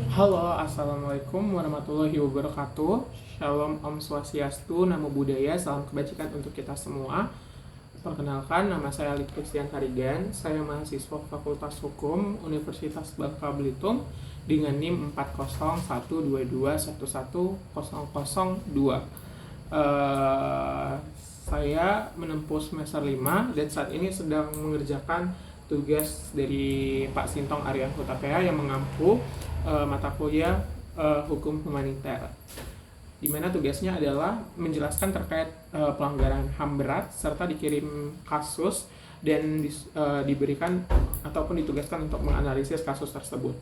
Halo, Assalamualaikum warahmatullahi wabarakatuh. Shalom, Om Swastiastu, Namo Buddhaya, salam kebajikan untuk kita semua. Perkenalkan, nama saya Ali Christian Harigan. Saya mahasiswa Fakultas Hukum Universitas Bangka Belitung dengan NIM 40122111002. Saya menempuh semester 5 dan saat ini sedang mengerjakan tugas dari Pak Sintong Aryan Hutapea yang mengampu mata kuliah hukum humaniter, di mana tugasnya adalah menjelaskan terkait pelanggaran HAM berat serta dikirim kasus dan diberikan ataupun ditugaskan untuk menganalisis kasus tersebut.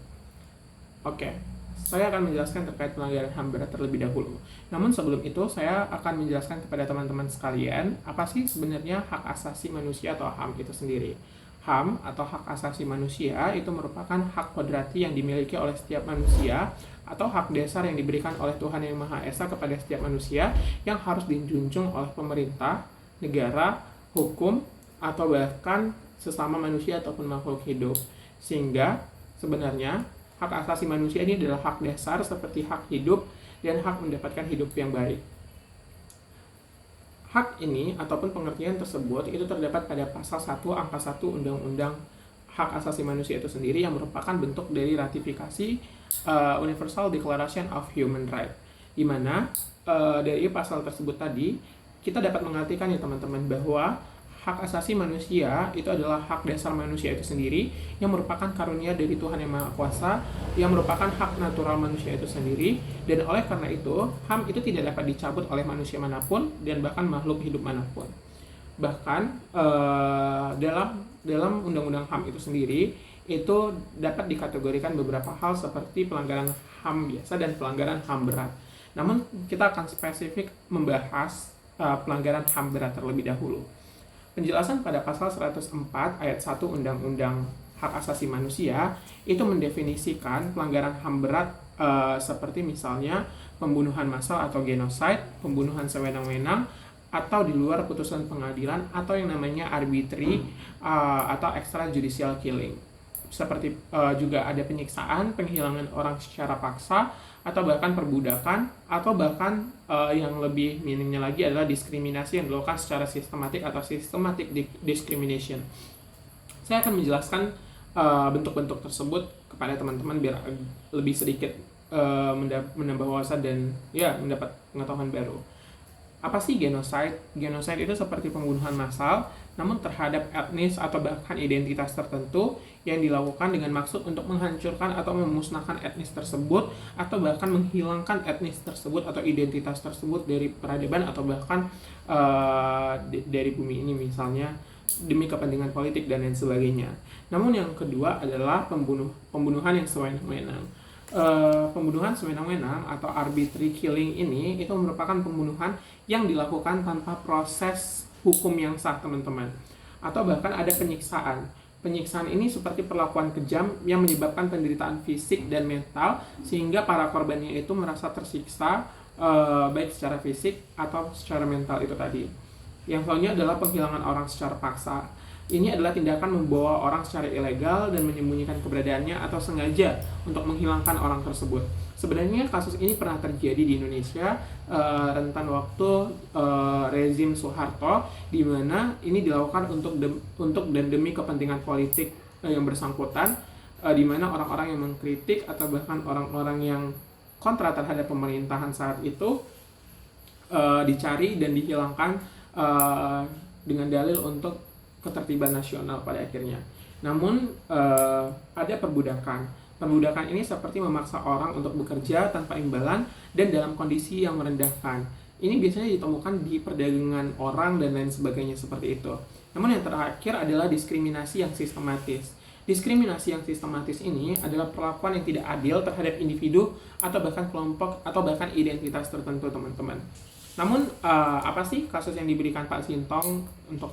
Oke, saya akan menjelaskan terkait pelanggaran HAM berat terlebih dahulu. Namun sebelum itu saya akan menjelaskan kepada teman-teman sekalian apa sih sebenarnya hak asasi manusia atau HAM itu sendiri. HAM atau hak asasi manusia itu merupakan hak kodrati yang dimiliki oleh setiap manusia atau hak dasar yang diberikan oleh Tuhan Yang Maha Esa kepada setiap manusia yang harus dijunjung oleh pemerintah, negara, hukum, atau bahkan sesama manusia ataupun makhluk hidup. Sehingga sebenarnya hak asasi manusia ini adalah hak dasar seperti hak hidup dan hak mendapatkan hidup yang baik. Hak ini ataupun pengertian tersebut itu terdapat pada pasal 1 angka 1 Undang-Undang Hak Asasi Manusia itu sendiri yang merupakan bentuk dari ratifikasi Universal Declaration of Human Rights, di mana dari pasal tersebut tadi kita dapat mengartikan ya teman-teman bahwa hak asasi manusia itu adalah hak dasar manusia itu sendiri yang merupakan karunia dari Tuhan Yang Maha Kuasa, yang merupakan hak natural manusia itu sendiri, dan oleh karena itu HAM itu tidak dapat dicabut oleh manusia manapun dan bahkan makhluk hidup manapun. Bahkan dalam undang-undang HAM itu sendiri itu dapat dikategorikan beberapa hal seperti pelanggaran HAM biasa dan pelanggaran HAM berat. Namun kita akan spesifik membahas pelanggaran HAM berat terlebih dahulu. Penjelasan pada pasal 104 ayat 1 Undang-Undang Hak Asasi Manusia itu mendefinisikan pelanggaran HAM berat seperti misalnya pembunuhan massal atau genocide, pembunuhan sewenang-wenang atau di luar putusan pengadilan, atau yang namanya arbitrary atau extrajudicial killing. Seperti juga ada penyiksaan, penghilangan orang secara paksa, atau bahkan perbudakan, atau bahkan yang lebih minimnya lagi adalah diskriminasi yang dilakukan secara sistematik atau systematic discrimination. Saya akan menjelaskan bentuk-bentuk tersebut kepada teman-teman biar lebih sedikit menambah wawasan dan ya mendapat pengetahuan baru. Apa sih genocide? Genocide itu seperti pembunuhan massal, namun terhadap etnis atau bahkan identitas tertentu yang dilakukan dengan maksud untuk menghancurkan atau memusnahkan etnis tersebut, atau bahkan menghilangkan etnis tersebut atau identitas tersebut dari peradaban atau bahkan dari bumi ini misalnya demi kepentingan politik dan lain sebagainya. Namun yang kedua adalah pembunuhan yang sewenang-wenang. Pembunuhan sewenang-wenang atau arbitrary killing ini itu merupakan pembunuhan yang dilakukan tanpa proses hukum yang sah teman-teman, atau bahkan ada penyiksaan. Penyiksaan ini seperti perlakuan kejam yang menyebabkan penderitaan fisik dan mental sehingga para korbannya itu merasa tersiksa baik secara fisik atau secara mental itu tadi. Yang selanjutnya adalah penghilangan orang secara paksa. Ini adalah tindakan membawa orang secara ilegal dan menyembunyikan keberadaannya atau sengaja untuk menghilangkan orang tersebut. Sebenarnya kasus ini pernah terjadi di Indonesia rentan waktu rezim Soeharto, di mana ini dilakukan untuk dan demi kepentingan politik yang bersangkutan, di mana orang-orang yang mengkritik atau bahkan orang-orang yang kontra terhadap pemerintahan saat itu dicari dan dihilangkan dengan dalil untuk ketertiban nasional pada akhirnya. Namun ada perbudakan. Perbudakan ini seperti memaksa orang untuk bekerja tanpa imbalan dan dalam kondisi yang merendahkan. Ini biasanya ditemukan di perdagangan orang dan lain sebagainya seperti itu. Namun yang terakhir adalah diskriminasi yang sistematis. Diskriminasi yang sistematis ini adalah perlakuan yang tidak adil terhadap individu atau bahkan kelompok atau bahkan identitas tertentu teman-teman. Namun apa sih kasus yang diberikan Pak Sintong untuk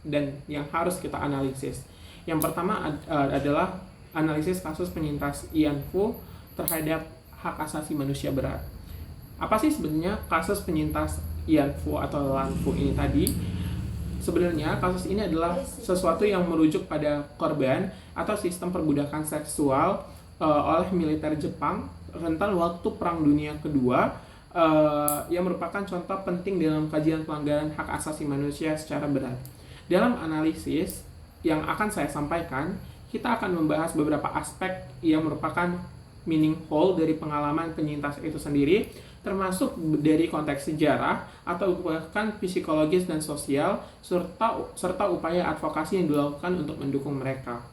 dan yang harus kita analisis? Yang pertama adalah analisis kasus penyintas Ian Fu terhadap hak asasi manusia berat. Apa sih sebenarnya kasus penyintas Ian Fu atau Lan Fu ini tadi? sebenarnya kasus ini adalah sesuatu yang merujuk pada korban atau sistem perbudakan seksual oleh militer Jepang rentan waktu Perang Dunia Kedua, yang merupakan contoh penting dalam kajian pelanggaran hak asasi manusia secara berat. Dalam analisis yang akan saya sampaikan, kita akan membahas beberapa aspek yang merupakan meaningful dari pengalaman penyintas itu sendiri, termasuk dari konteks sejarah atau bahkan psikologis dan sosial, serta upaya advokasi yang dilakukan untuk mendukung mereka.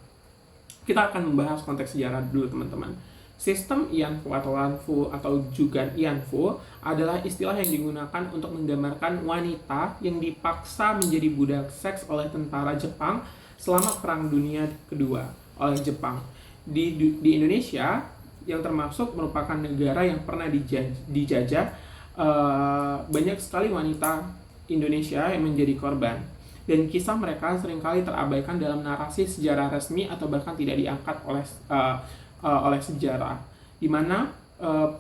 Kita akan membahas konteks sejarah dulu, teman-teman. Sistem Ianfu atau Lanfu atau juga Ianfu adalah istilah yang digunakan untuk menggambarkan wanita yang dipaksa menjadi budak seks oleh tentara Jepang selama Perang Dunia Kedua oleh Jepang. Di Indonesia, yang termasuk merupakan negara yang pernah dijajah, banyak sekali wanita Indonesia yang menjadi korban, dan kisah mereka seringkali terabaikan dalam narasi sejarah resmi atau bahkan tidak diangkat oleh sejarah, di mana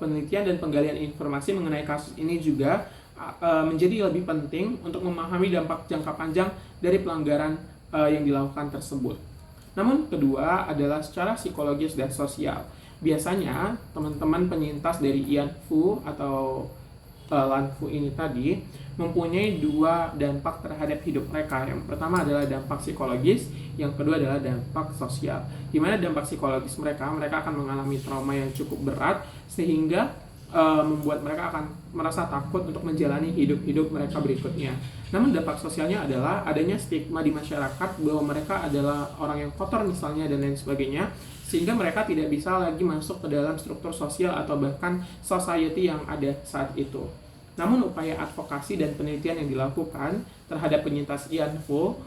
penelitian dan penggalian informasi mengenai kasus ini juga menjadi lebih penting untuk memahami dampak jangka panjang dari pelanggaran yang dilakukan tersebut. Namun kedua adalah secara psikologis dan sosial. Biasanya teman-teman penyintas dari Ianfu atau Lanfu ini tadi mempunyai dua dampak terhadap hidup mereka. Yang pertama adalah dampak psikologis, yang kedua adalah dampak sosial. Di mana dampak psikologis mereka akan mengalami trauma yang cukup berat sehingga membuat mereka akan merasa takut untuk menjalani hidup mereka berikutnya. Namun dampak sosialnya adalah adanya stigma di masyarakat bahwa mereka adalah orang yang kotor misalnya dan lain sebagainya, sehingga mereka tidak bisa lagi masuk ke dalam struktur sosial atau bahkan society yang ada saat itu. Namun upaya advokasi dan penelitian yang dilakukan terhadap penyintas Ianfu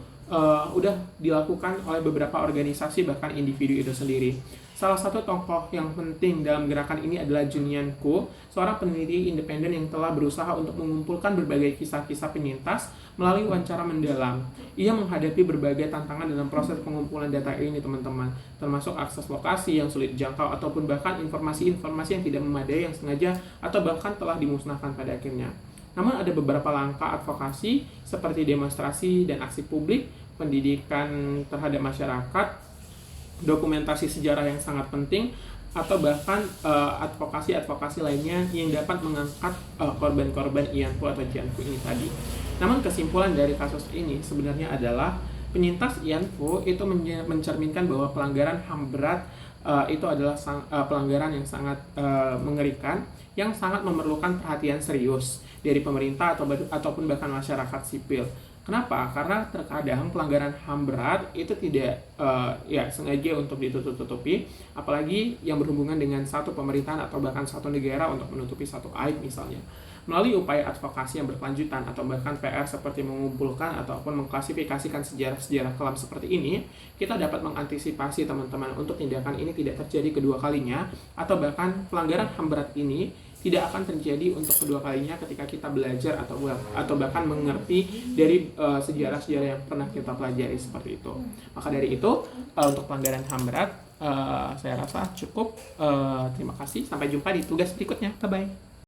udah dilakukan oleh beberapa organisasi bahkan individu itu sendiri. Salah satu tokoh yang penting dalam gerakan ini adalah Junian Ko, seorang peneliti independen yang telah berusaha untuk mengumpulkan berbagai kisah-kisah penyintas melalui wawancara mendalam. Ia menghadapi berbagai tantangan dalam proses pengumpulan data ini, teman-teman, termasuk akses lokasi yang sulit dijangkau ataupun bahkan informasi-informasi yang tidak memadai yang sengaja atau bahkan telah dimusnahkan pada akhirnya. Namun ada beberapa langkah advokasi seperti demonstrasi dan aksi publik, pendidikan terhadap masyarakat, dokumentasi sejarah yang sangat penting, atau bahkan advokasi lainnya yang dapat mengangkat korban-korban Ianfu atau Jianfu ini tadi. Namun kesimpulan dari kasus ini sebenarnya adalah penyintas Ianfu itu mencerminkan bahwa pelanggaran HAM berat itu adalah pelanggaran yang sangat mengerikan, yang sangat memerlukan perhatian serius dari pemerintah ataupun bahkan masyarakat sipil. Kenapa? Karena terkadang pelanggaran HAM berat itu tidak sengaja untuk ditutup-tutupi, apalagi yang berhubungan dengan satu pemerintahan atau bahkan satu negara untuk menutupi satu aib misalnya. Melalui upaya advokasi yang berkelanjutan atau bahkan PR seperti mengumpulkan ataupun mengklasifikasikan sejarah-sejarah kelam seperti ini, kita dapat mengantisipasi teman-teman untuk tindakan ini tidak terjadi kedua kalinya, atau bahkan pelanggaran HAM berat ini tidak akan terjadi untuk kedua kalinya ketika kita belajar atau bahkan mengerti dari sejarah-sejarah yang pernah kita pelajari seperti itu. Maka dari itu untuk pelanggaran HAM berat saya rasa cukup. Terima kasih, sampai jumpa di tugas berikutnya. Bye bye.